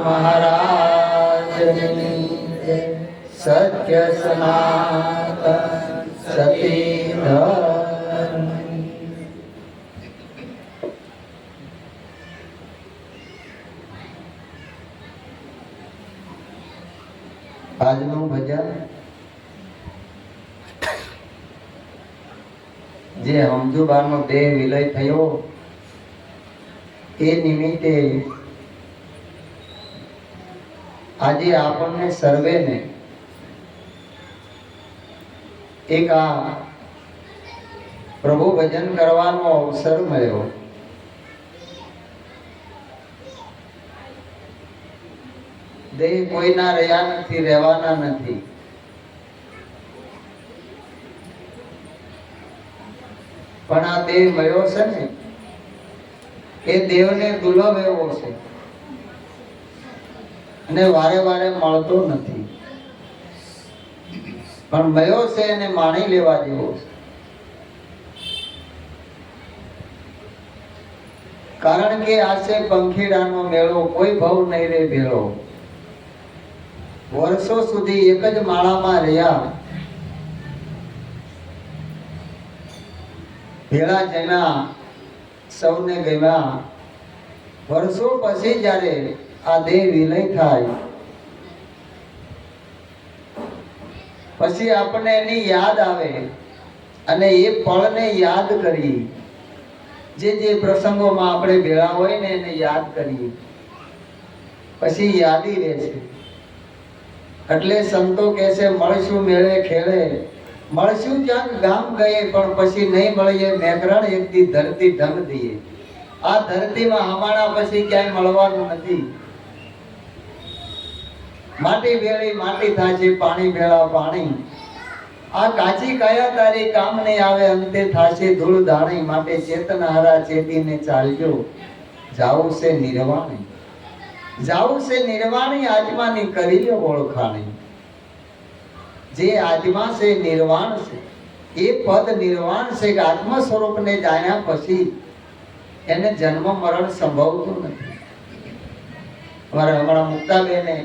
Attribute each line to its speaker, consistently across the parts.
Speaker 1: મહારાજની જય. સત્ય સનાતન સતી ધર્મ. આજનું ભજન જે સમજુબાનો દેહ વિલય થયો એ નિમિત્તે આજે આપણને સર્વેને એક આ પ્રભુ ભજન કરવાનો અવસર મળ્યો. દેહ કોઈના રહ્યા નથી, રહેવાના નથી. પણ આ દેહ મળ્યો છે ને એ દેવને દુર્લભ એવો છે અને વારે વારે મળતો નથી, પણ મળ્યો છે એને માણી લેવા જેવો છે. કારણ કે આ છે પંખીડાનો મેળો, કોઈ ભાવ નહીં રે ભેળો. વર્ષો સુધી એક જ માળામાં રહ્યા, ભેળા જમ્યા, સૌને ગમ્યા. વર્ષો પછી જ્યારે આ દેહ વિલય થાય પછી આપણને એની યાદ આવે અને એ પળને યાદ કરી, જે પ્રસંગોમાં આપણે ભેળા હોય ને એને યાદ કરીએ, પછી યાદી રહે છે. એટલે સંતો કહે છે મળશું મેળે ખેડે, મળશું ક્યાંક ગામ ગયે પણ પછી નહીં મળીએ મેઘરણ એક દી ધરતી ઢંગ દઈએ. આ ધરતીમાં હમાણા પછી ક્યાંય મળવાનું નથી. માટી ભેળી માટી થાશે, પાણી ભેળા પાણી. આ કાચી કાયા તારી કામ નહીં આવે, અંતે થાશે ધૂળ ધાણી. માટે ચેતનહારા ચેતીને ચાલજો, જાવું છે નિર્વાણી. જાવું છે નિર્વાણી, આત્માની કરી લો ઓળખાણી. જે આત્મા છે નિર્વાણ છે, એ પદ નિર્વાણ છે કે આત્મ સ્વરૂપને જાણ્યા પછી એને જન્મ મરણ સંભવતું નથી. અમારા હમણાં મુક્તાબેને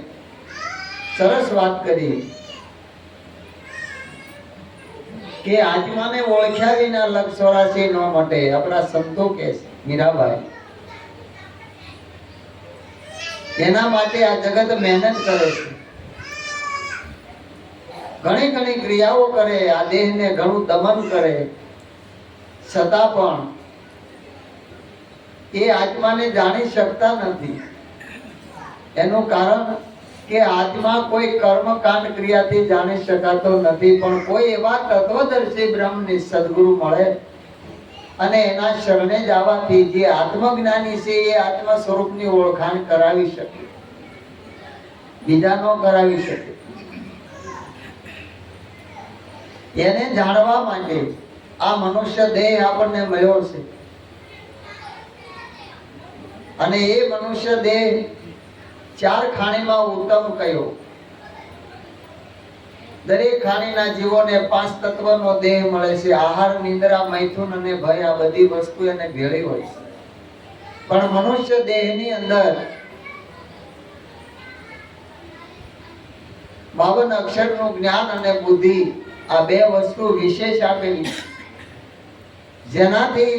Speaker 1: સરસ વાત કરી કે આત્માને ઓળખ્યા વિના લક્ષ 84 ન મટે. આપણા સંતો કે મીરાબાઈ એના માટે આ જગત મહેનત કરે છે, ઘણી ઘણી ક્રિયાઓ કરે, આ દેહને ઘણું દમન કરે, છતાં પણ એ આત્માને જાણી શકતા નથી. એનું કારણ કે આત્મા કોઈ કર્મકાંડ ક્રિયાથી જાણી શકાતો નથી, પણ કોઈ એવા તત્વદર્શી બ્રહ્મની સદગુરુ મળે અને એના શરણે જવાથી જે આત્મજ્ઞાની છે એ આત્મ સ્વરૂપની ઓળખાણ કરાવી શકે, બીજા નો કરાવી શકે. એને જાણવા માટે આ મનુષ્ય દેહ આપણને મળ્યો છે અને એ મનુષ્ય દેહ 4 ખાણીમાં ઉત્તમ કયો. દરેક ખાણીના જીવોને 5 તત્વનો દેહ મળે છે. આહાર, નિંદ્રા, મૈથુન અને ભય, આ બધી વસ્તુ એને ભેળી હોય છે. પણ મનુષ્ય દેહની અંદર 52 અક્ષરનું જ્ઞાન અને બુદ્ધિ, આ 2 વસ્તુ વિશેષ આપેલી છે, જેનાથી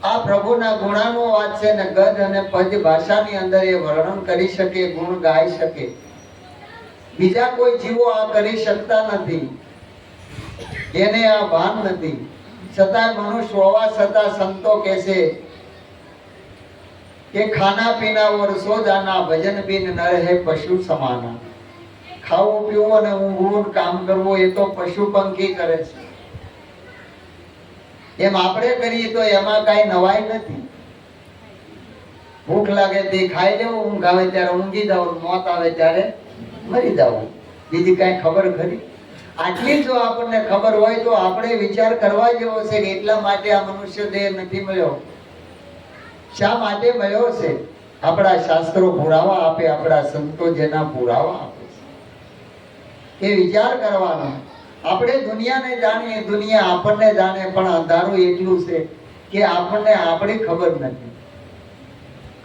Speaker 1: આ પ્રભુના ગુણાનો વાત છે ને ગદ અને પદ ભાષાની અંદર એ વર્ણન કરી શકે, ગુણ ગાઈ શકે. બીજા કોઈ જીવો આ કરી શકતા નથી, એને આ ભાન નથી. છતાં મનુષ્ય હોવા છતાં સંતો કહે છે કે ખાના પીના ઓર સો જાના, ભજન બિન નર હે પશુ સમાના. ખાવું પીવું અને ઊંઘવું કામ કરવું એ તો પશુ પંખી કરે છે. એમ આપણે કરીએ તો એમાં કઈ નવાઈ નથી. ભૂખ લાગે તે ખાઈ લેવું, ઊંઘ આવે ત્યારે ઊંઘી જવું, મોત આવે ત્યારે મરી જવું. બીજી કઈ ખબર ખરી? આટલી જો આપણને ખબર હોય તો આપણે વિચાર કરવા જેવો છે કે એટલા માટે આ મનુષ્ય દેહ નથી મળ્યો. શા માટે મળ્યો છે? આપણા શાસ્ત્રો પુરાવા આપે, આપણા સંતો જેના પુરાવા આપે છે એ વિચાર કરવાનો. આપણે દુનિયાને જાણીએ, દુનિયા આપણને જાણે, પણ અંધારું એટલું છે કે આપણને આપણી ખબર નથી.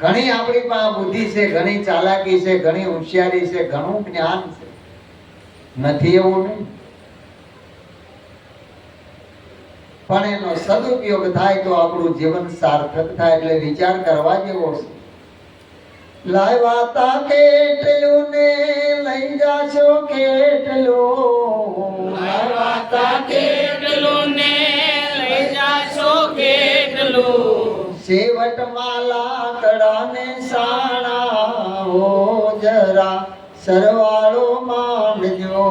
Speaker 1: ઘણી આપણી પાસે બુદ્ધિ છે, ઘણી ચાલાકી છે, ઘણી હોશિયારી છે, ઘણું જ્ઞાન છે, નથી એવું નહીં, પણ એનો સદુપયોગ થાય તો આપણું જીવન સાર્થક થાય. એટલે વિચાર કરવા જેવો છે. લાવ્યા તા કેટલું ને લઈ જાશો કેટલું,
Speaker 2: લાવ્યા તા કેટલું ને લઈ જાશો કેટલું,
Speaker 1: છેવટમાં લાકડા ને સાણા હો જરા સરવાળો માંડજો,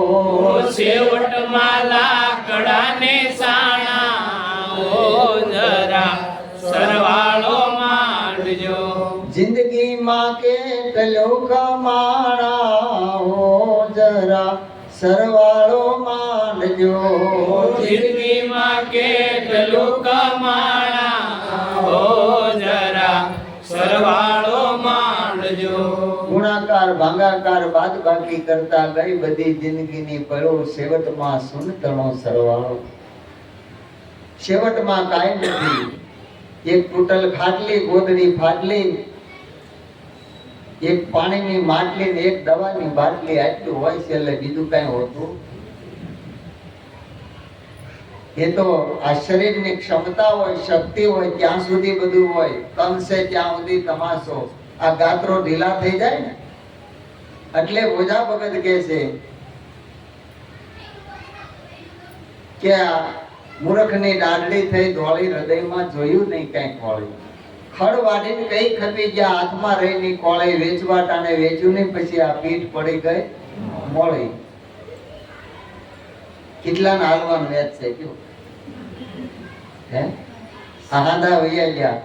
Speaker 2: છેવટમાં લાકડા ને સાણા ઓ જરા સરવાળો માંડજો,
Speaker 1: જિંદગીમાં કેટલું કમાણા હો જરા સરવાળો માંડજો,
Speaker 2: જિંદગીમાં કેટલું કમાણા ઓ જરા સરવાળો માંડજો,
Speaker 1: ગુણાકાર ભાગાકાર બાદ બાકી કરતા ગઈ બધી જિંદગીની પળો, છેવટમાં સુનતણો સરવાળો. છેવટમાં કાંઈ નથી. એક તૂટલ ખાટલી, ગોદડી ફાટલી, એક પાણીની માટલી ને એક દવાની બાટલી, આટલું હોય છે. એટલે બીજું કાંઈ હોતું. એ તો આ શરીરની ક્ષમતા હોય, શક્તિ હોય ત્યાં સુધી બધું હોય. તન છે ત્યાં સુધી તમાશો. આ ગાત્રો ઢીલા થઈ જાય ને એટલે ઓઝા ભગત કહે છે કે આ મૂર્ખની દાઢડી થઈ ધોળી, હૃદયમાં જોયું નહીં કઈ કોળી. ખડ વાડીને કઈ ખપી ગયા, હાથમાં રહીની કોળી, વેચવાટાને વેચ્યું નહીં, પછી આ પીઠ પડી ગઈ મોળી. કેટલાને હાલવાનું વેચ છે કયો હે? આહાંદા વૈયા ગયા,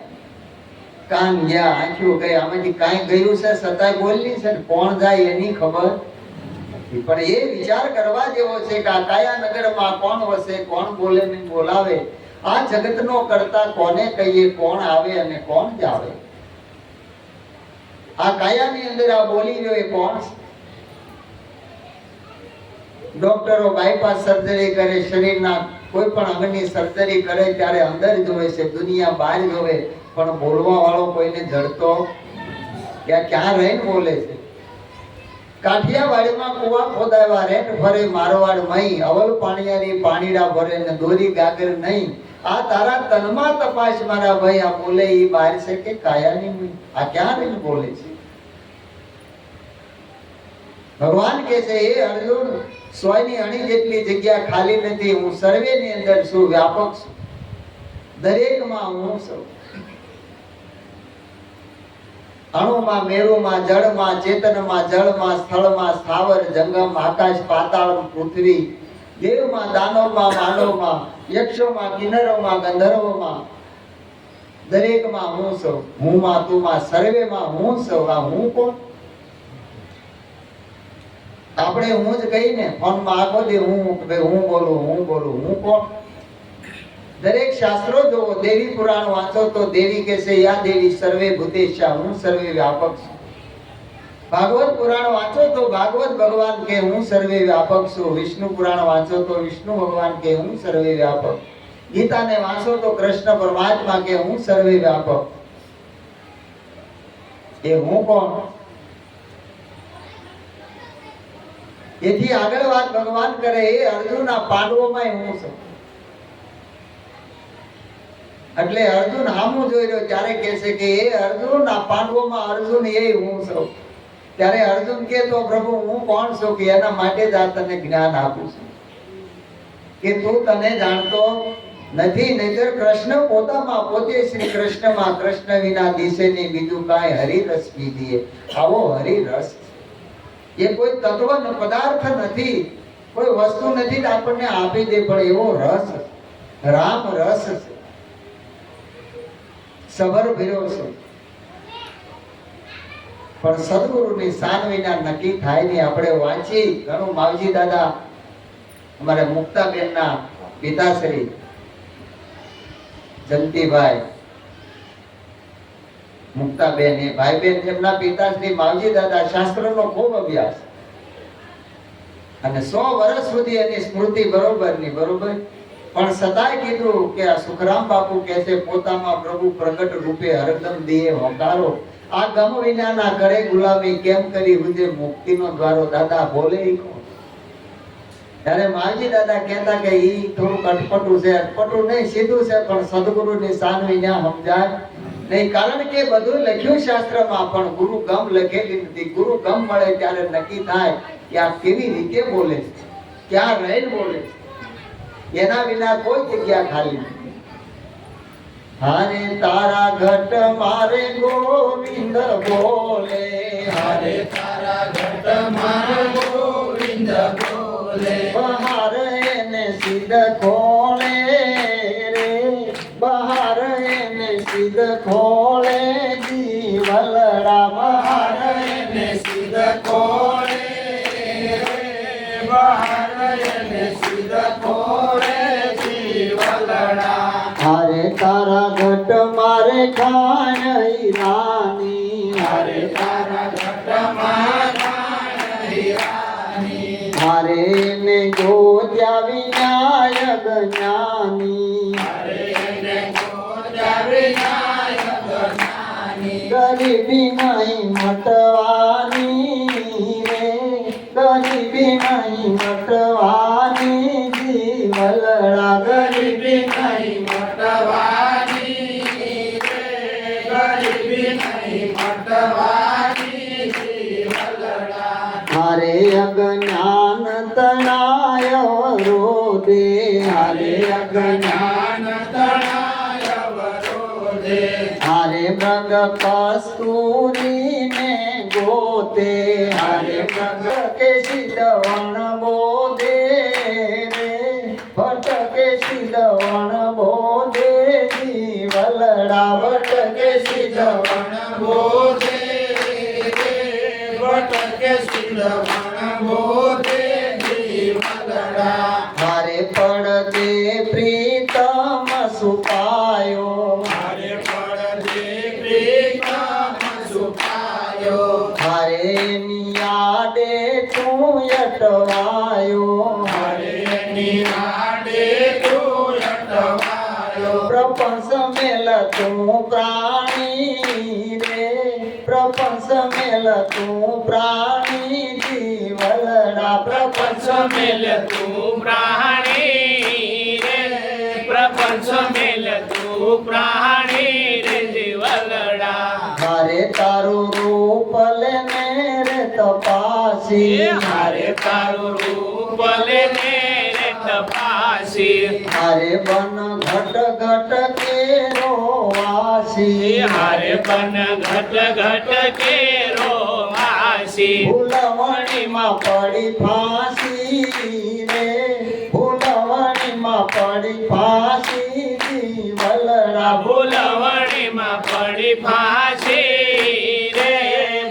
Speaker 1: કાન ગયા, આંખ્યું ગઈ, આમાંથી કાંઈ ગયું છે છતાંય બોલની છે. કોણ જાય એની ખબર નથી. પણ એ વિચાર કરવા જેવો છે કે આ કાયા નગરમાં કોણ વસે, કોણ બોલે ને બોલાવે. આ જગતનો કરતા કોને કહીએ, કોણ આવે અને કોણ જાવે. આ કાયાની અંદર આ બોલી રહ્યો એ કોણ છે? ડોક્ટરો બાયપાસ સર્જરી કરે, શરીરના કોઈ પણ અંગની સર્જરી કરે ત્યારે અંદર જોવે છે, દુનિયા બહાર જોવે, પણ બોલવા વાળો કોઈને જડતો ક્યાં રહીને બોલે છે. કાઠિયાવાડીમાં કુવા ખોદાવ્યા, રેટ ફરે મારવાડ મહી, અવલ પાણીયારી પાણીડા ભરે ને દોરી ગાગર નહીં. આ તારા તનમાં તપાસ મારા ભાઈ, આ બોલે ઈ બહાર છે કે કાયાની મહી? આ ક્યાં રહીને બોલે છે? ભગવાન કહે છે, હે અર્જુન, સોયની અણી જેટલી જગ્યા ખાલી નથી. હું સર્વેની અંદર છું, વ્યાપક છું, દરેકમાં હું છું. અણુમાં, મેરુમાં, જળમાં, ચેતનમાં, જળમાં, સ્થળમાં, સ્થાવર, જંગમ, આકાશ, પાતાળ, પૃથ્વી, દેવમાં, દાનવમાં, માનવમાં, યક્ષોમાં, કિન્નરોમાં, ગંધર્વોમાં, દરેકમાં હું છું. હુંમાં, તુંમાં, સર્વેમાં હું છું. આ હું કોણ? આપણે હું જ કહીને ફોનમાં આખો દે હું બોલું, હું કોણ? દરેક શાસ્ત્રો જોવો, દેવી પુરાણ વાંચો તો દેવી કહે છે, યા દેવી સર્વે ભૂતેશા, હું સર્વે વ્યાપક છું. ભાગવત પુરાણ વાંચો તો ભાગવત ભગવાન કે હું સર્વે વ્યાપક છું. વિષ્ણુ પુરાણ વાંચો તો વિષ્ણુ ભગવાન કે હું સર્વે વ્યાપક. ગીતાને વાંચો તો કૃષ્ણ પરમાત્મા કે હું સર્વે વ્યાપક. એ હું કોણ? એથી આગળ વાત ભગવાન કરે, એ અર્જુન આ પાંડવોમાં હું છું. એટલે અર્જુન હામું જોઈ રહ્યો ત્યારે કહે છે કે એ અર્જુન આ પાંડવોમાં અર્જુન એ હું છું. ત્યારે અર્જુન કે તો પ્રભુ હું કોણ છું? કે એના માટે જ આ તને જ્ઞાન આપું છું કે તું તને જાણતો નથી. નહીતર કૃષ્ણ પોતામાં પોતે શ્રી કૃષ્ણમાં, કૃષ્ણ વિના દિશે નહીં બીજું કાંઈ હરિરસ પીધીએ. આવો હરિરસ એ કોઈ તત્વ પદાર્થ નથી, કોઈ વસ્તુ નથી કે આપણને આપી દે, પણ એવો રસ, રામ રસ છે, સબર ભર્યો છે. પણ સદગુરુની શાન વિના નક્કી થાય નહીં. આપણે વાંચી ઘણું. માવજી દાદા અમારે મુક્તાબેનના પિતાશ્રી જંતીભાઈ મુક્તાબેન, એ ભાઈ બેન, એમના પિતાશ્રી માવજી દાદા શાસ્ત્રનો ખૂબ અભ્યાસ, અને 100 વર્ષ સુધી એની સ્મૃતિ બરોબરની બરોબર. પણ સદાય કીધું કે આ સુખરામ બાપુ કહે છે, પોતામાં પ્રભુ પ્રગટ રૂપે હરદમ દિયે હોકારો. આ ગમ વિનાના કરે ગુલામી કેમ કરી હુજે મુક્તિનો દ્વારો દાદા બોલે ઈ કોણ? ત્યારે માલજી દાદા કહેતા કે ઈ થોડુંક અટપટું છે, અટપટું નહીં સીધું છે, પણ સદગુરુની શાન વિના સમજાય નહીં. કારણ કે બધું લખ્યું શાસ્ત્રમાં, પણ ગુરુ ગમ લખેલી નથી. ગુરુ ગમ મળે ત્યારે નક્કી થાય કે આ કેવી રીતે બોલે છે, ક્યાં રહીને બોલે છે. એના વિના કોઈ જગ્યા ખાલી નથી. હારે તારા ઘટ મારે ગોવિંદ બોલે,
Speaker 2: હરે તારા ઘટ મારે ગોવિંદ બોલે,
Speaker 1: બહાર એને સિદ્ધ ખોળે રે, બહાર એને સિદ્ધ ખોળે જીવલડા, બહાર
Speaker 2: એને સિદ્ધ ખોળે, બહાર એને સિદ્ધ ખોળે જીવલડા.
Speaker 1: હારે તારા ઘટ મારે ખાય રાની,
Speaker 2: હરે તારા ઘટ મારા હીરાની,
Speaker 1: હારે ને ગોત્યા વિનાયક જ્ઞાની,
Speaker 2: હરે એને ગોત્યા વિનાયક જ્ઞાની,
Speaker 1: ગરીબી નહીં મટવાની રે, ગરીબી નહીં મટવાની જીવલડા,
Speaker 2: ગરીબી નહીં મટવાની રે, ગરીબી નહીં મટવાની જીવલડા.
Speaker 1: હારે અજ્ઞાન તણાય રોદે, હારે અજ્ઞાન
Speaker 2: જ્ઞાન તણાય વરોધે,
Speaker 1: હારે મૃગ કસ્તુરી ને ગોતે, હારે મૃગ કે સિદ્ધવણ બોધે રે, ભટકે સિદ્ધવણ બોધે જીવલડા, ભટકે
Speaker 2: સિદ્ધવણ બોધે રે, ભટકે સિદ્ધવણ બોધે જીવલડા.
Speaker 1: હારે પડદે પ્રીતમ સુપાયો,
Speaker 2: હરે પડદે પ્રીતમ સુપાયો,
Speaker 1: હારે નિયાડે તું અટવાયો,
Speaker 2: હરે નિરાડે તું અટવાયો,
Speaker 1: પ્રપંચ મેલ તું પ્રાણી રે, પ્રપંચ મેલ તું પ્રાણી જીવલડા,
Speaker 2: પ્રપંચ મેલ તું પ્રાણી રે, પ્રપંચ મેલ તું પ્રાણી રે જીવલડા.
Speaker 1: હારે તારું રૂપ લેને રે તપાસી,
Speaker 2: હારે તારું રૂપ લેને રે તપાસી,
Speaker 1: હારે બન ઘટ ઘટ કેરો વાસી,
Speaker 2: હારે બન ઘટ ઘટ કેરો વાસી,
Speaker 1: ફૂલવણીમાં પડી ફાંસી રે, ફૂલવણીમાં પડી ફાંસી જીવલડા,
Speaker 2: ભૂલવણીમાં પડી ફાંસી રે,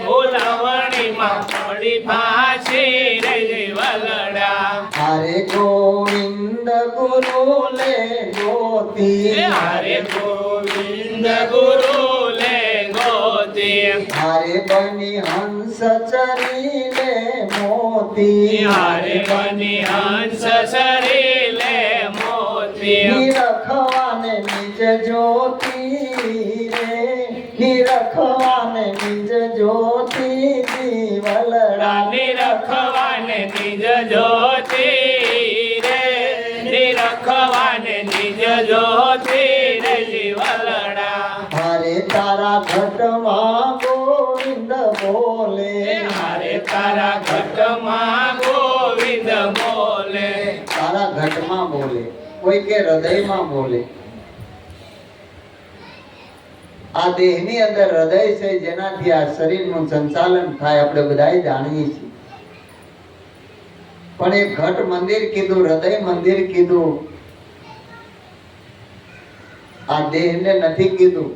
Speaker 2: ભૂલવણીમાં પડી ફાંસી રે જીવલડા.
Speaker 1: હારે ગોવિંદ ગુરુ લે ગોતી,
Speaker 2: હરે ગોવિંદ ગુરુ લે ગોતી,
Speaker 1: હારે બની હંસ ચરી લે મોતી,
Speaker 2: હરે બની હંસ સરી લે મોતી,
Speaker 1: નિરખવાને નિજ જ્યોતિ રે, નિરખવાને નિજ જ્યોતિ જીવલડા,
Speaker 2: નિરખવાને નિજ જ્યોતિ રે, નિરખવાને નિજ જ્યોતિ રે જીવલડા.
Speaker 1: હારે તારા ઘટમાં ગોવિંદ બોલે,
Speaker 2: હરે તારા ઘટમાં ગોવિંદ બોલે,
Speaker 1: તારા ઘટમાં બોલે, કોઈ કે હૃદયમાં બોલે. આ દેહની અંદર હૃદય છે, જેનાથી આ શરીરનું સંચાલન થાય, આપણે બધાય જાણીએ છીએ. પણ એક ઘટ મંદિર કીધું, હૃદય મંદિર કીધું, આ દેહને નથી કીધું,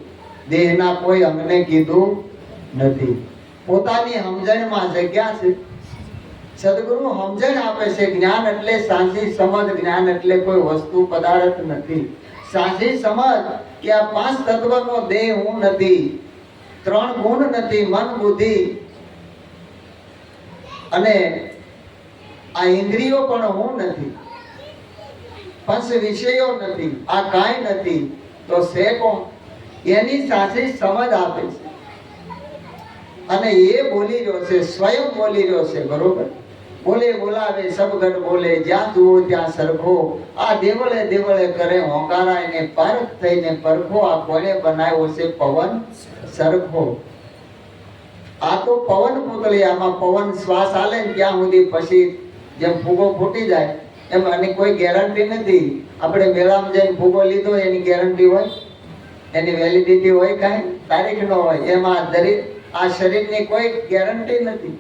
Speaker 1: દેહના કોઈ અંગને કીધું નથી. પોતાની સમજણમાં જગ્યા છે. સદગુરુ સમજણ આપે છે. જ્ઞાન એટલે સાચી સમજ, જ્ઞાન એટલે કોઈ વસ્તુ પદાર્થ નથી. સાચી સમજ કે આ પાંચ તત્વનો દેહ હું નથી, ત્રણ ગુણ નથી, મન બુદ્ધિ અને આ ઇન્દ્રિયો પણ હું નથી, પંચ વિષયો નથી, આ કાંઈ નથી, તો છે કોણ? એની સાચી સમજ આપે છે. અને એ બોલી રહ્યો છે, સ્વયં બોલી રહ્યો છે, બરોબર. બોલે બોલાવે સબગઢ બોલે, જ્યાં જુઓ ત્યાં સરખો. આ દેવળે દેવળે કરે હોંકારા, એને પારખ થઈને પરખો. આ કોણે બનાવ્યો છે પવન સરખો. આ તો પવન પૂતળી, આમાં પવન શ્વાસ આલે ને ત્યાં સુધી, પછી જેમ ફૂગો ફૂટી જાય એમ આની કોઈ ગેરંટી નથી. આપણે મેળામાં જઈને ફૂગો લીધો એની ગેરંટી હોય? એની વેલિડિટી હોય? કાંઈ તારીખ ન હોય. એમાં દરેક આ શરીરની કોઈ ગેરંટી નથી.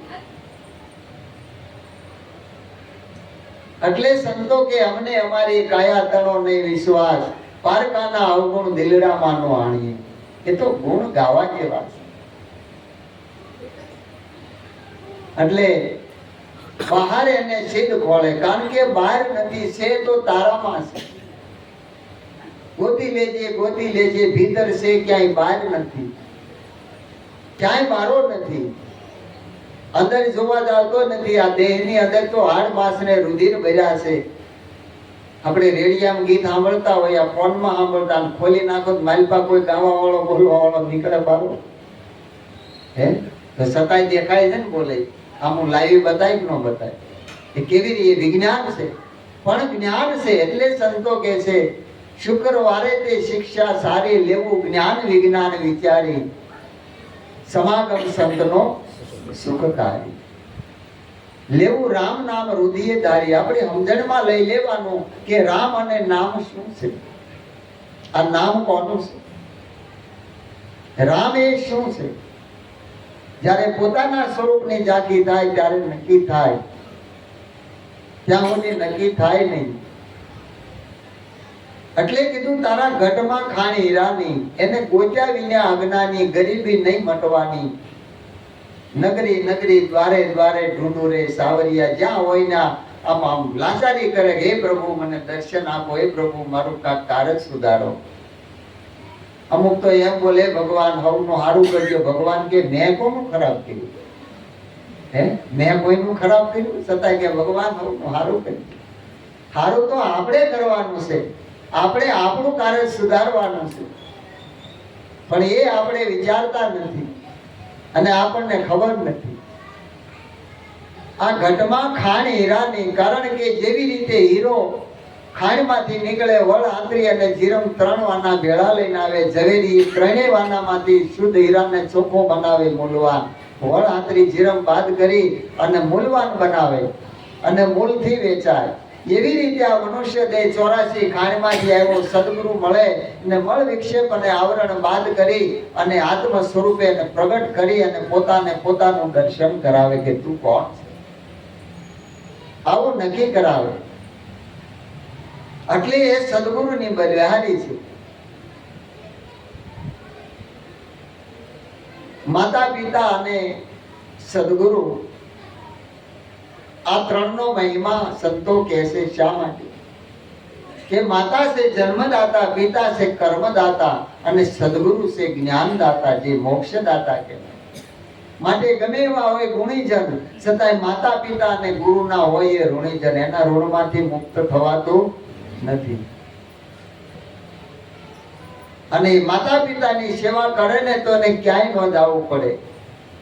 Speaker 1: એટલે સંતો કે અમને અમારી કાયા તણો નહીં વિશ્વાસ, પારકાના અવગુણ દિલડામાં નો આણીએ. એ તો ગુણ ગાવા જેવા છે. એટલે બહાર એને સિદ્ધ ખોળે, કારણ કે બહાર નથી, છે તો તારામાં છે. ગોતી લેજે ભીતર છે, ક્યાંય બહાર નથી, ક્યાંય બારો નથી. અંદર જોવા જાવતો નથી. આ દેહની અંદર તો હાડ માંસ ને રુધિર ભર્યા છે. આપણે રેડિયામાં ગીત સાંભળતા હોય, ફોનમાં સાંભળતા, ખોલી નાખો તો માલપા કોઈ ગાવા વાળો બોલવા વાળો નીકળે બારો? હે? તો સતાય દેખાય છે ને બોલે. આમ હું લાઈવ બતાવી ન બતાય? એ કેવી રીતે વિજ્ઞાન છે, પણ જ્ઞાન છે. એટલે સંતો કે છે શુક્રવારે તે શિક્ષા સારી, લેવું જ્ઞાન વિજ્ઞાન વિચારી, સમાગમ સંતનો સુખકારી. લેવું રામ નામ રુધિએ ધારી. આપણે સમજણમાં લઈ લેવાનું કે રામ અને નામ શું છે. આ નામ કોનું છે? રામ એ શું છે? જ્યારે પોતાના સ્વરૂપની ઝાંખી થાય ત્યારે નક્કી થાય, ત્યાં સુધી નક્કી થાય નહીં. એટલે કીધું તારા ઘટમાં ખાણ હીરાની, એને ગોત્યા વિના અજ્ઞાની, ગરીબી નહીં મટવાની. નગરી નગરી દ્વારે દ્વારે ઢૂંઢું રે સાવરિયા, જ્યાં હોય ના આમ આમ લાચારી કરે, હે પ્રભુ મને દર્શન આપો, હે પ્રભુ મારું કાંક કારજ સુધારો. અમુક તો એમ બોલે ભગવાન હવનું હારું કરજો. ભગવાન કે મેં કોનું ખરાબ કર્યું? હે? મેં કોઈનું ખરાબ કર્યું? છતાં કે ભગવાન હવનું હારું કર્યું. હારું તો આપણે કરવાનું છે, આપણે આપણું કાર્ય સુધારવાનું છે. પણ એ આપણે વિચારતા નથી અને આપણને ખબર નથી. આ ઘટમાં ખાણ હીરાની, કારણ કે જેવી રીતે હીરો ખાણમાંથી નીકળે, વળ આંતરી અને જીરમ 3 વાના ભેળા લઈને આવે. ઝવેરી 3 વાનામાંથી શુદ્ધ હીરાને ચોખ્ખો બનાવે મૂલવાન. વળ આંતરી જીરમ બાદ કરી અને મૂલવાન બનાવે અને મૂલથી વેચાય. એવી રીતે આ મનુષ્ય દેહ 84 ખાણમાંથી આવ્યો, સદગુરુ મળે ને મળ વિક્ષેપ અને આવરણ બાદ કરી અને આત્મ સ્વરૂપે પ્રગટ કરી અને પોતાને પોતાનું દર્શન કરાવે કે તું કોણ છે, આવું નક્કી કરાવે. એટલે એ સદગુરુની બલિહારી છે. માતા પિતા અને સદગુરુ આ 3નો મહિમા સંતો કહે છે. શા માટે? કે માતા છે જન્મદાતા, પિતા છે કર્મદાતા અને સદગુરુ છે જ્ઞાનદાતા, જે મોક્ષદાતા કહેવાય. માટે ગમે એવા હોય ગુણીજન, છતાંય માતા પિતા અને ગુરુ ના હોય એ ઋણીજન, એના ઋણમાંથી મુક્ત થવાતું નથી. અને માતા પિતાની સેવા કરે ને તો એને ક્યાંય ન જવું પડે.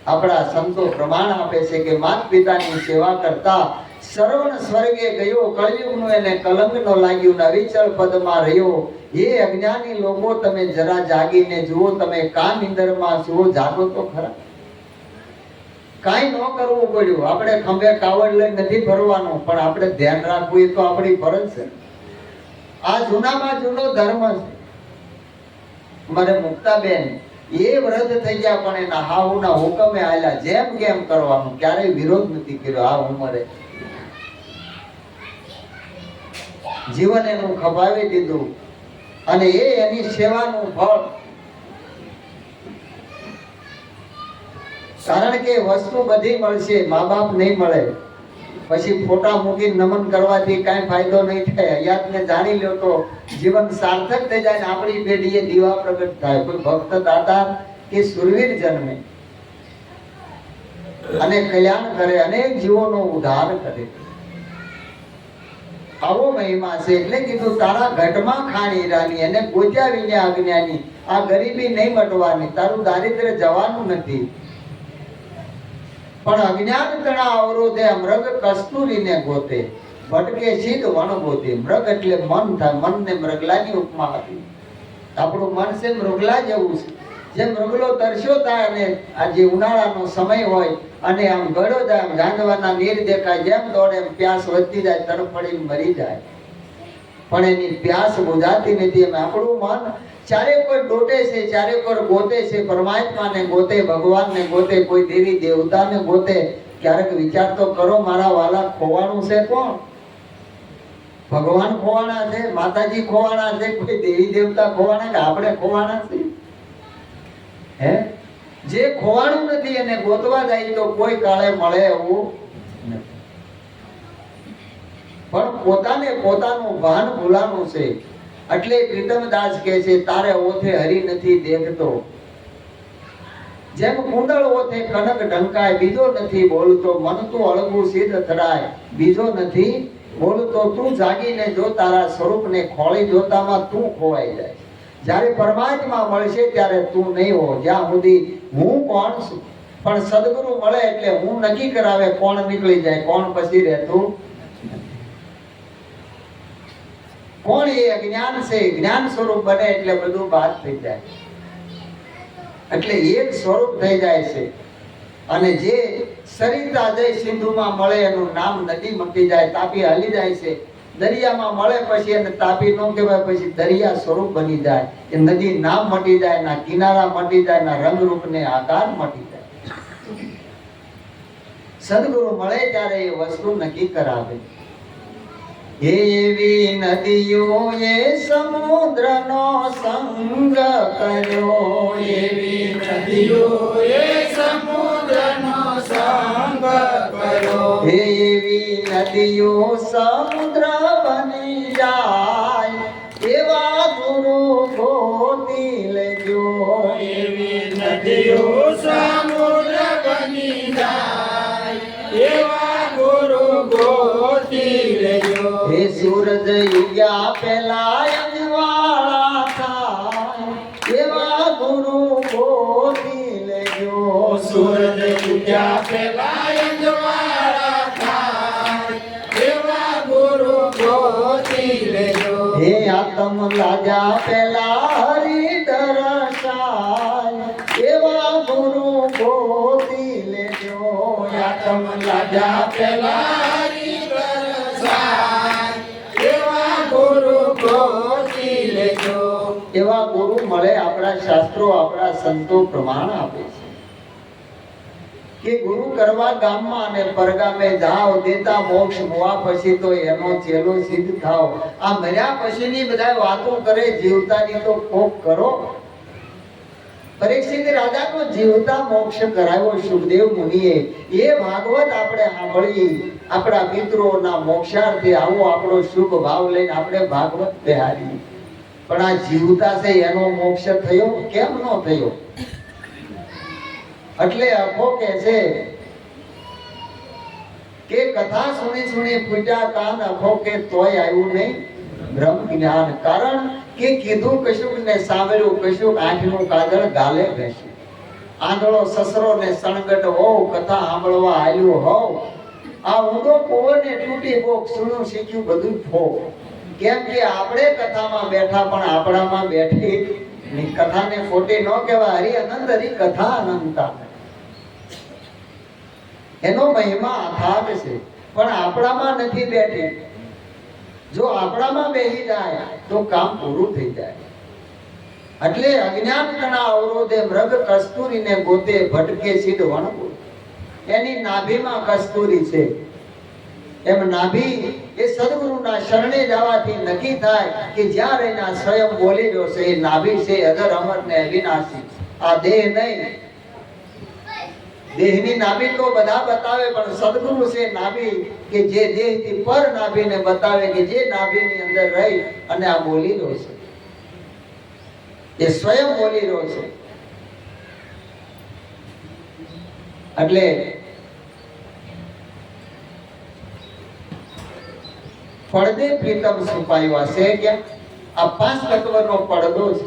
Speaker 1: આપણા સંતો પ્રમાણ આપે છે કે માતા પિતાની સેવા કરતા શ્રવણ સ્વર્ગે ગયો, કળિયુગનું એને કલંક ન લાગ્યું, નવિચળ પદમાં રહ્યો. એ અજ્ઞાની લોકો, તમે જરા જાગીને જુઓ, તમે કાં નિંદરમાં જુઓ, જાગો તો ખરા. કાંઈ ન કરવું પડ્યું. આપણે ખંભે કાવડ લઈ નથી ફરવાનું, પણ આપણે ધ્યાન રાખવું એ તો આપણી ફરજ છે. આ જૂનામાં જૂનો ધર્મ છે. મારે મુક્તાબેન એ વૃદ્ધ થઈ ગયા પણ એના હાહુના હુકમે આલ્યા, જેમ કેમ કરવાનું, ક્યારેય વિરોધ નથી કર્યો. આ ઉંમરે જીવન એનું ખપાવી દીધું અને એ એની સેવાનું ફળ. કારણ કે વસ્તુ બધી મળશે, મા બાપ નહીં મળે. પછી ફોટા મૂકી નમન કરવાથી કાંઈ ફાયદો નહીં થાય. હયાતને જાણી લો તો જીવન સાર્થક થઈ જાય ને આપણી પેઢીએ દીવા પ્રગટ થાય. કોઈ ભક્ત દાતા કે સુરવીર જન્મે અને કલ્યાણ કરે, અનેક જીવોનો ઉદ્ધાર કરે. આવો મહિમા છે. એટલે કીધું તારા ઘટમાં ખાણ હીરાની, અને ગોત્યા વિના અજ્ઞાની. આ ગરીબી નહીં મટવાની, તારું દારિદ્ર્ય જવાનું નથી. પણ અજ્ઞાન તણા અવરોધે મૃગ કસ્તુરીને ગોતે, ભટકે સીધ વણ ગોતે. મૃગ એટલે મન થાય, મનને મૃગલાની ઉપમા આપી. આપણું મન છે મૃગલા જેવું છે. જેમ મૃગલો તરસ્યો થાય અને આ જે ઉનાળાનો સમય હોય અને આમ ગળો જાય, આમ ગાંગવાના નીર દેખાય, જેમ દોડે એમ પ્યાસ વધતી જાય, તરફ પડીને મરી જાય, પણ એની પ્યાસ બુઝાતી નથી. એમ આપણું મન ચારે કોઈ ડોટે છે, ચારે કોઈ ગોતે છે, પરમાત્માને ગોતે, ભગવાનને ગોતે, કોઈ દેવી દેવતાને ગોતે. ક્યારેક વિચાર તો કરો, મારા વાલા ખોવાનું છે કોણ? ભગવાન ખોવાના છે, માતાજી ખોવાના છે, કોઈ દેવી દેવતા ખોવાના કે આપણે ખોવાના છે? હે, જે ખોવાનું નથી એને ગોતવા જાય તો કોઈ કાળે મળે એવું નથી. પણ પોતાને પોતાનું ભાન ભૂલાનું છે. એટલે પ્રીતમદાસ કહે છે, તારે ઓથે હરી નથી દેખતો, જેમ કુંડળ ઓથે કનક ઢંકાય, બીજો નથી બોલતો, મન તું અળગું સિદ્ધ થડાય, બીજો નથી બોલતો. તું જાગીને જો તારા સ્વરૂપને ખોળી જોતામાં તું ખોવાઈ જાય. જ્યારે પરમાત્મા મળશે ત્યારે તું નહીં હો. જ્યાં સુધી હું કોણ છું, પણ સદગુરુ મળે એટલે હું નક્કી કરાવે, કોણ નીકળી જાય, કોણ પછી રહેતું. કોણ એ અજ્ઞાન છે, જ્ઞાન સ્વરૂપ બને એટલે બધું બાદ થઈ જાય, એટલે એક સ્વરૂપ થઈ જાય છે. અને જે સરિતા જય સિંધુમાં મળે એનું નામ નદી મટી જાય, તાપી હાલી જાય છે. દરિયામાં મળે પછી એને તાપી ન કહેવાય, પછી દરિયા સ્વરૂપ બની જાય. એ નદી નામ મટી જાય, ના કિનારા મટી જાય, ના રંગરૂપ ને આકાર મટી જાય. સદગુરુ મળે ત્યારે એ વસ્તુ નક્કી કરાવે. એવી નદીઓ એ સમુદ્રનો સંગ કર્યો,
Speaker 2: એવી નદીઓ એ સમુદ્રનો સંગ કર્યો,
Speaker 1: એવી નદીઓ સમુદ્ર બની જાય, એવા ગુરુ ગોતી લેજો.
Speaker 2: એવી નદીઓ સમુદ્ર બની જાય, એવા ગુરુ ગોતી લેજો.
Speaker 1: હે સૂરજ ઉગ્યા પેલા અંજવાળા થાય, એવા ગુરુ ગોતી લેજો.
Speaker 2: સૂરજ ઉગ્યા પેલા અંજવાળા થાય, એવા ગુરુ ગોતી લેજો.
Speaker 1: હે આત્મ લાજા પેલા હરિ દર્શાય, એવા ગુરુ ગોતી લેજો.
Speaker 2: આત્મ લાજા પેલા હરિ દર્શાય, એવા ગુરુ ગોતી લેજો.
Speaker 1: એવા ગુરુ મળે. આપણા શાસ્ત્રો, આપણા સંતો પ્રમાણ આપે છે કે ગુરુ કરવા ગામમાં અને પરગામે જાઓ, દેતા મોક્ષ મોવા પછી તો એનો ચેલો સિદ્ધ થાવ. આ મર્યા પછીની બધા વાતો કરે, જીવતાની તો કોક કરો. પરીક્ષિત રાજાનો જીવતા મોક્ષ કરાવ્યો સુખદેવ મુનિએ. એ ભાગવત આપણે સાંભળીએ, આપણા મિત્રોના મોક્ષાર્થે આવો આપણો શુભ ભાવ લઈને આપણે ભાગવત બિહારીએ. પણ આ જીવતા છે એનો મોક્ષ થયો કેમ ન થયો? એટલે અખો કે છે કે કથા સુણી સુણી ફૂટ્યા કાન, અખો કે તોય આવ્યું નહીં બ્રહ્મ જ્ઞાન. કારણ કે કીધું કશુંક ને સાંભળ્યું કશુંક, આંખનું કાજળ ગાલે બેસી. આંધળો સસરો ને સણગટ હોવ, કથા સાંભળવા આવ્યું હોવ. આ ઊંડો કુંવરને તૂટી બોક, સુણું શીખ્યું બધું ફોક. કેમ કે આપણે કથામાં બેઠા પણ આપણામાં બેઠી ની કથાને ખોટી ન કહેવાય. હરિ અનંત, હરિ કથા અનંતા. એનો મહિમા અથાગ છે, પણ આપણામાં નથી બેઠી. જો આપણામાં બેહી જાય તો કામ પૂરું થઈ જાય. એટલે અજ્ઞાન તણા અવરોધે મૃગ કસ્તુરીને ગોતે, ભટકે સીધ વણગો. એની નાભીમાં કસ્તુરી છે. એમ નાભી એ સદગુરુના શરણે જવાથી નક્કી થાય કે જ્યાં રહીના સ્વયં બોલી રહ્યો છે એ નાભી છે, અજર અમર ને અવિનાશી. આ દેહ નહીં. દેહની નાભી તો બધા બતાવે, પણ સદગુરુ છે નાભી કે જે દેહથી પર નાભીને બતાવે કે જે નાભીની અંદર રહી અને આ બોલી રહ્યો છે, એ સ્વયં બોલી રહ્યો છે. એટલે પડદે પ્રીતમ છુપાયો છે કે આ 5 તત્વનો પડદો છે.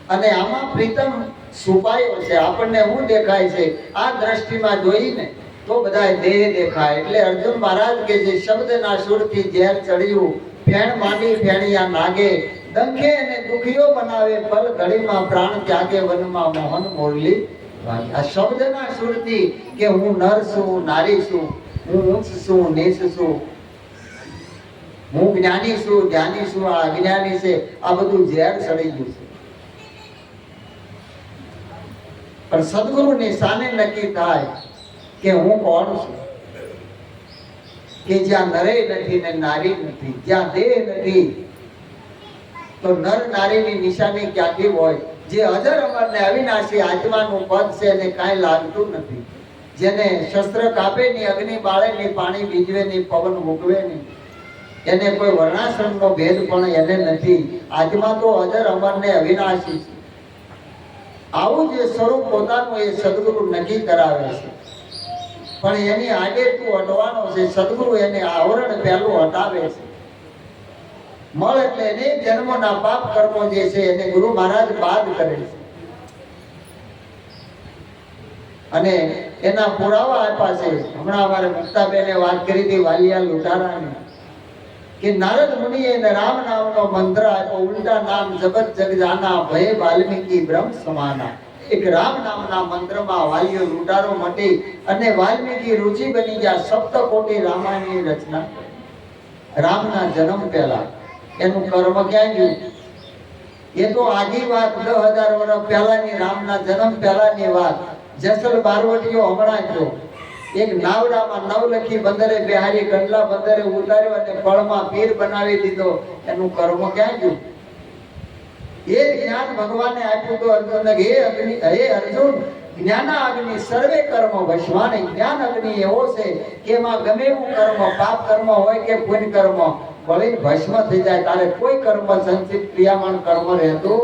Speaker 1: અને આમાં પ્રીતમ છુપાયો છે. આપણને શું દેખાય છે? આ દ્રષ્ટિમાં જોઈને તો બધા દેહ દેખાય. એટલે અર્જુન મહારાજ કે જે શબ્દના સુરથી ઝેર ચડ્યું, ફેણ માંડી ફેણિયા નાગે, દંખે અને દુખિયો બનાવે, પલ ઘડીમાં પ્રાણ ત્યાગે, વનમાં મોહન મોરલી વાગે. આ શબ્દના સુરથી કે હું નર છું, નારી છું, હું ઊંચ છું, નીચ છું, હું જ્ઞાની છું, જ્ઞાની છું, આ અજ્ઞાની છે, આ બધું ઝેર ચડી ગયું છે. પણ સદગુરુની સામે નક્કી થાય કે હું કોણ છું. કે જ્યાં નરે નથી ને નારી નથી, જ્યાં દેહ નથી, તો નર નારીની નિશાની ક્યાંથી હોય? જે અજર અમર ને અવિનાશી આત્માનું પદ છે એને કાંઈ લાગતું નથી. જેને શસ્ત્ર કાપે ની, અગ્નિ બાળે ની, પાણી બીજવે ની, પવન મૂકવે ની, એને કોઈ વર્ણાશ્રમનો ભેદ પણ એને નથી. આત્મા તો અજર અમર ને અવિનાશી છે. આવું જે સ્વરૂપ પોતાનું એ સદગુરુ નક્કી કરાવે છે. પણ એની આગે તું હટવાનો છે. સદગુરુ એને આવરણ પહેલું હટાવે છે. મળ એટલે અનેક જન્મોના પાપ કર્મો જે છે એને ગુરુ મહારાજ બાદ કરે છે. અને એના પુરાવા આપ્યા છે. હમણાં અમારે મુક્તાબેને વાત કરી હતી વાલિયા લૂંટારાની, કે નારદ મુનિએ રામ નામનો મંત્ર આપ્યો, ઉલટા નામ જગત જગ જાના, ભય વાલ્મીકી બ્રહ્મ સમાના. એક રામ નામના મંત્રમાં વાલિયો લૂંટારો મટી અને વાલ્મીકી રુચિ બની ગયા. સપ્તકોટી રામાયણની રચના. રામના જન્મ પહેલા એનું કર્મ ક્યાં ગયું? એ તો આગી વાત, 10,000 વર્ષ પહેલાની, રામના જન્મ પહેલાની વાત. જસલ બારવટીયો હમણાં જો એક નાવડામાં નવલખી બંદરે બિહારી, ગંડલા બંદરે ઉતાર્યો અને પળમાં પીર બનાવી દીધો. એનું કર્મ ક્યાં ગયું? એ જ્ઞાન ભગવાને આપ્યું તો અર્જુન, હે અગ્નિ, હે અર્જુન, જ્ઞાનાગ્નિ સર્વે કર્મ વશવાણી. જ્ઞાન અગ્નિ એવો છે કે એમાં ગમે એવું કર્મ, પાપ કર્મ હોય કે પુણ્ય કર્મ, બળી ભસ્મ થઈ જાય. તારે કોઈ કર્મ સંચિત ક્રિયામાન કર્મ રહેતું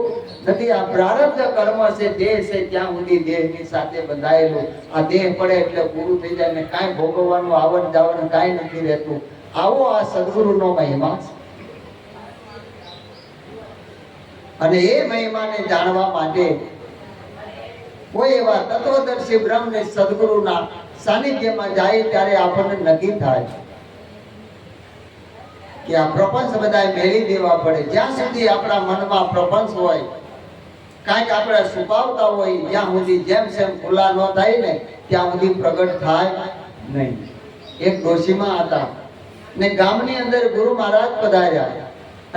Speaker 1: નથી. આ પ્રારબ્ધ કર્મ છે, દેહ છે ત્યાં સુધી દેહની સાથે બંધાયેલું. આ દેહ પડે એટલે પૂરું થઈ જાય ને કાંઈ ભોગવવાનું આવન જાવન કાંઈ નથી રહેતું. આવો આ સદગુરુનો મહિમા છે. અને એ મહિમાને જાણવા માટે કોઈ એવા તત્વદર્શી બ્રહ્મને સદગુરુના સાનિધ્યમાં જાય ત્યારે આપણને નક્કી થાય કે આ પ્રપંચ બધાય મેળી દેવા પડે. જ્યાં સુધી આપણા મનમાં પ્રપંચ હોય, કાંઈક આપણે છુપાવતા હોય, જ્યાં સુધી જેમ જેમ ખુલ્લા ન થાય ને ત્યાં સુધી પ્રગટ થાય નહીં. એક ડોશીમાં હતા ને ગામની અંદર ગુરુ મહારાજ પધાર્યા.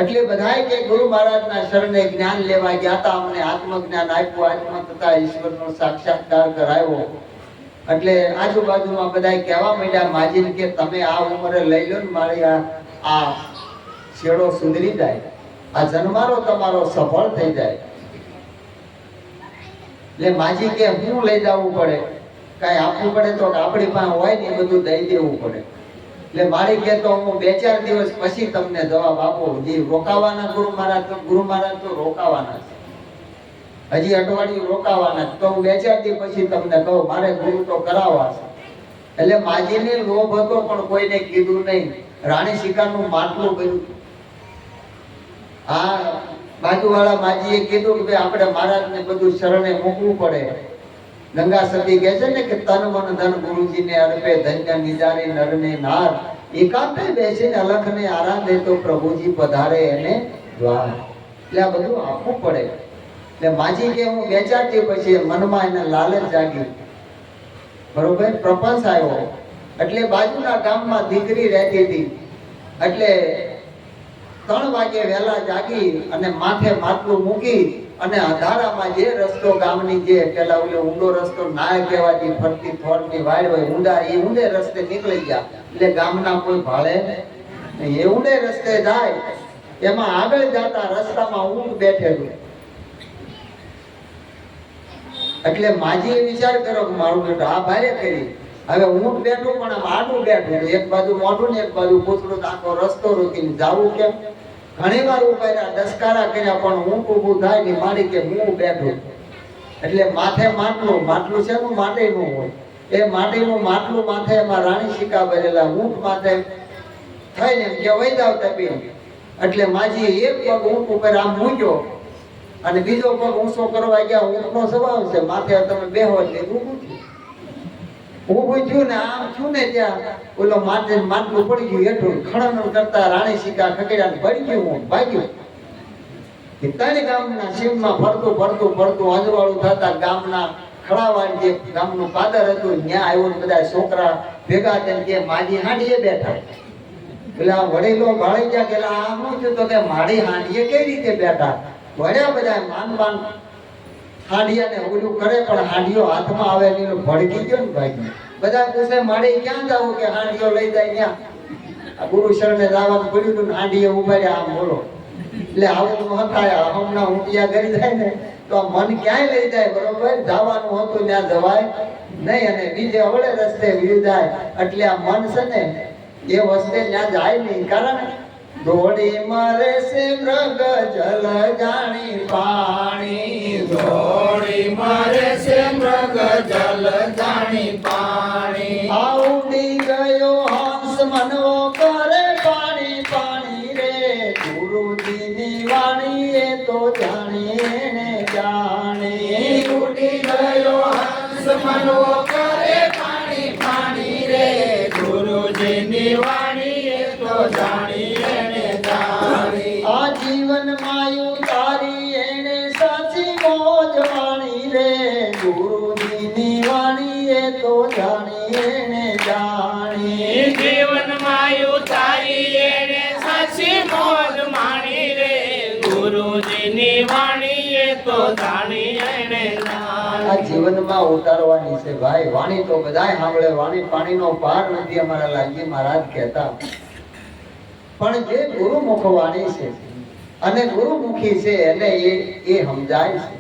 Speaker 1: એટલે બધાય કે ગુરુ મહારાજના શરણે જ્ઞાન લેવા ગયા હતા. અમને આત્મજ્ઞાન આપ્યું, આત્મા તથા ઈશ્વરનો સાક્ષાત્કાર કરાવ્યો. એટલે આજુબાજુમાં બધાય કહેવા માંડ્યા માજીને કે તમે આ ઉંમરે લઈ લો ને, મારી આ છેડો સુધરી જાય, આ જન્મારો તમારો સફળ થઈ જાય. એટલે માજી કે હું લઈ જવું પડે, કઈ આપવું પડે તો આપણી પાસે હોય ને બધું દઈ દેવું પડે. એટલે મારી કે તો હું 2-4 દિવસ પછી તમને જવાબ આપું. જે રોકાવાના ગુરુ મહારાજ તો રોકાવાના છે, હજી અઠવાડિયું રોકાવાના તો હું 2-4 દિવસ પછી તમને કહું. મારે ગુરુ તો કરાવવા છે. એટલે માજીને લોભ હતો પણ કોઈને કીધું નહીં. રાણી શિકારનું માટલું કર્યું. આ બાજુવાળા માજીએ કીધું કે ભાઈ આપણે મહારાજને બધું શરણે મૂકવું પડે. ગંગા સતી કહે છે ને કે તન મન ધન ગુરુજીને અર્પે, ધન્ય નિજારે નરને નાર, એકાંતે બેસીને અલખને આરાધે તો પ્રભુજી પધારે એને દ્વાર. એટલે આ બધું આપવું પડે. એટલે માજી કે હું 2-4 દિવસ પછી મનમાં એને લાલચ જાગી, બરોબર, પ્રપંચ આવ્યો. એટલે બાજુના ગામમાં દીકરી રહેતી હતી. એટલે 3 વાગે વહેલા જાગી અને માથે માટલું મૂકી અને અંધારામાં જે રસ્તો ગામની જે પેલા ઓલો ઊંડો રસ્તો ના કહેવાતી ફરતી થોડની વાડ હોય ઊંડા, એ ઊંડે રસ્તે નીકળી ગયા. એટલે ગામના કોઈ ભાળે નહીં. એ ઊંડે રસ્તે જાય, એમાં આગળ જતા રસ્તામાં ઊંટ બેઠેલું. એટલે માજીએ વિચાર કર્યો કે મારું બેટું આ ભારે કરી. હવે ઊંટ બેઠું પણ આમ આડું બેઠું, એક બાજુ મોઢું ને એક બાજુ પૂછડું, આખો રસ્તો રોકીને જાવું કેમ? ઘણી વાર ઉભા દસકારા કર્યા પણ ઊંટ ઊભું થાય ને મારી કે હું બેઠું. એટલે માથે માટલું, માટલું છે નું માટીનું હોય, એ માટીનું માટલું માથે એમાં રાણી સિક્કા ભરેલા, ઊંટ માથે થઈને એમ કે વહી જાવ તપી. એટલે માજી એક પગ ઊંટ ઉપર આમ મૂક્યો અને બીજો પગ ઊંચો કરવા ગયા, ઊંટનો સ્વભાવ છે, માથે તમે બેહો એટલે ઊભું થયું. ઊભું થયું ને આમ થયું ને ત્યાં ઓલો માટલું પડી ગયું હેઠું, ખડન કરતા રાણી સિક્કા ખકેડા પડી ગયું, હું ભાગ્યું. ત્રણ ગામના સીમમાં ફરતું ફરતું ફરતું અંજવાળું થતા ગામના ખડાવાળ જે ગામનું પાદર હતું ત્યાં આવ્યો ને બધા છોકરા ભેગા થઈને કે માજી હાંડીએ બેઠા. પેલા વડીલો ભાળી ગયા કે આ શું થયું? તો કે મારી હાંડીએ કઈ રીતે બેઠા? વળ્યા બધા માન હાંડિયાને ઓલું કરે પણ હાંડિયો હાથમાં આવે ને ભડકી ગયો ને ભાઈ. બધા પૂછે માડી ક્યાં જાવું? કે હાંડિયો લઈ જાય ત્યાં. આ ગુરુ શરણે જવાનું પડ્યું હતું ને હાંડીએ ઉભા આમ બોલો એટલે આવું ન થાય. હમણાં ઊંટિયા કરી જાય ને તો આ મન ક્યાંય લઈ જાય, બરોબર? જવાનું હતું ત્યાં જવાય નહીં અને બીજે અવળે રસ્તે વી જાય. એટલે આ મન છે ને એ વસ્તે ત્યાં જાય નહીં. કારણ દોડી મરે છે મૃગ જલ જાણી પાણી,
Speaker 2: દોડી મરે છે મૃગ જલ જાણી પાણી.
Speaker 1: આવડી ગયો હંસ મનવો કરે પાણી પાણી રે, ગુરુજીની વાણી એ તો જાણી ને જાણી.
Speaker 2: ઉડી ગયો હંસ મનવો કરે પાણી પાણી રે, ગુરુજીની વાણી એ તો જાણી એને જાણી.
Speaker 1: આ જીવન માયું તારી એને સાચી મોજ માણી રે, ગુરુજીની વાણી એ તો જાણી એને જાણી.
Speaker 2: જીવન માયું તારી એને સાચી મોજ માણી રે, ગુરુજીની વાણી એ તો જાણી એને જાણી.
Speaker 1: આ જીવનમાં ઉતારવાની છે ભાઈ. વાણી તો બધાય સાંભળે, વાણી પાણીનો પાર નથી અમારા લાલજી મહારાજ કહેતા. પણ જે ગુરુમુખ વાણી છે અને ગુરુમુખી છે એને એ સમજાય છે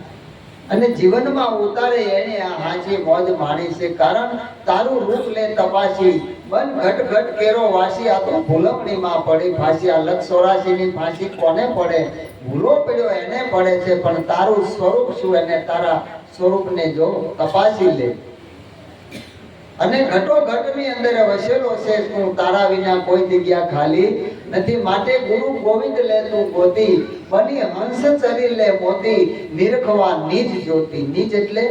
Speaker 1: અને જીવનમાં ઉતારે એને આ હાજી મોજ માણી છે. કારણ તારું રૂપ લે તપાસી બન ઘટ ઘટ કેરો વાસી. આ તો ભૂલવણીમાં પડી ફાંસી. આ લખ 84 ની ફાંસી કોને પડે? ભૂલો પડ્યો એને પડે છે. પણ તારું સ્વરૂપ શું એને તારા સ્વરૂપને જો તપાસી લે. અને ઘટો ઘટની અંદર વસેલો છે તું, તારા વિના કોઈ જગ્યા ખાલી નથી. માટે ગુરુ ગોવિંદ લે તું ગોતી, બની હંસ ચરી લે મોતી. નિરખવા નિજ જ્યોતિ. નિજ એટલે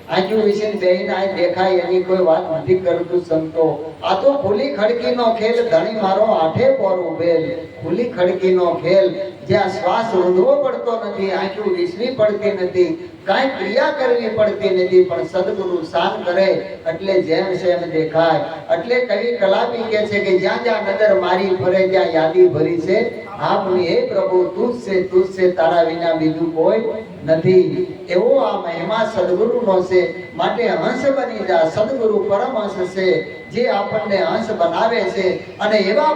Speaker 1: આંખો વિશે બેહીને આ દેખાય એની કોઈ વાત નથી કરતું સંતો. આ તો ફૂલી ખડકીનો ખેલ, ધણી મારો આઠે પોરું બેલ. ફૂલી ખડકીનો ખેલ, જ્યાં શ્વાસ રૂંધવો પડતો નથી, આંખો વિસરી પડતી નથી, કાંઈ ક્રિયા કરવી પડતી નથી, પણ સદગુરુ શાન કરે એટલે જેમ છે એમ દેખાય. એટલે કવિ કલાપી કહે છે કે જ્યાં જ્યાં નજર મારી ફરે ત્યાં યાદી ભરી છે. આપની હે પ્રભુ તું છે તારા વિના બીજું કોઈ નથી. એવો આ મહિમા સદગુરુનો છે. માટે હંસ બની જા. સદગુરુ પરમહંસ છે જે આપણને હંસ બનાવે છે. અને એવા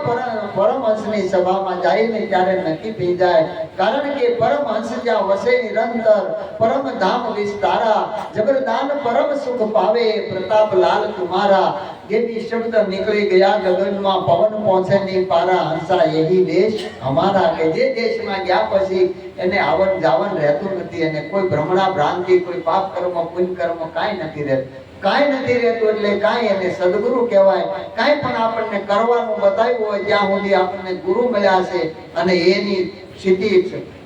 Speaker 1: પરમહંસની સભામાં જઈને ત્યારે નક્કી થઈ જાય. કારણ કે પરમહંસ જ્યાં વસે નિરંતર, પરમ ધામ વિસ્તારા, જબરદાન પરમ સુખ પાવે, પ્રતાપ લાલ તુમારા. જેથી શબ્દ નીકળી ગયા ગગનમાં, પવન પહોંચે નહીં પારા. હંસા यही देश हमारा. કે જે દેશમાં ગયા પછી એને આવન જાવન રહેતું નથી, અને કોઈ ભ્રમણા ભ્રાંતિ, કોઈ પાપ કર્મ પુણ્ય કર્મ કાંઈ નથી રહેતું. કાંઈ નથી રહેતું એટલે કાંઈ એને સદગુરુ કહેવાય. કાંઈ પણ આપણને કરવાનું બતાવ્યું હોય ત્યાં સુધી આપણને ગુરુ મળ્યા છે અને એની સ્થિતિ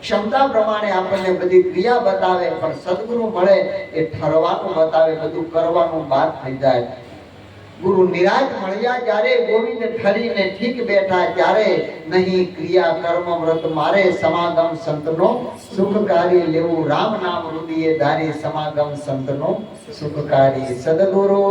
Speaker 1: ક્ષમતા પ્રમાણે આપણને બધી ક્રિયા બતાવે. પણ સદગુરુ મળે એ ઠરવાનું બતાવે, બધું કરવાનું બાદ થઈ જાય. ગુરુ નિરાજ મળ્યા જ્યારે, ગોવિંદ ઠરીને ઠીક બેઠા ત્યારે, નહીં ક્રિયા કર્મ વ્રત મારે, સમાગમ સંતનો સુખકારી. લેવું રામ નામ હૃદયે ધારી, સમાગમ સંતનો સુખકારી. સદગુરુ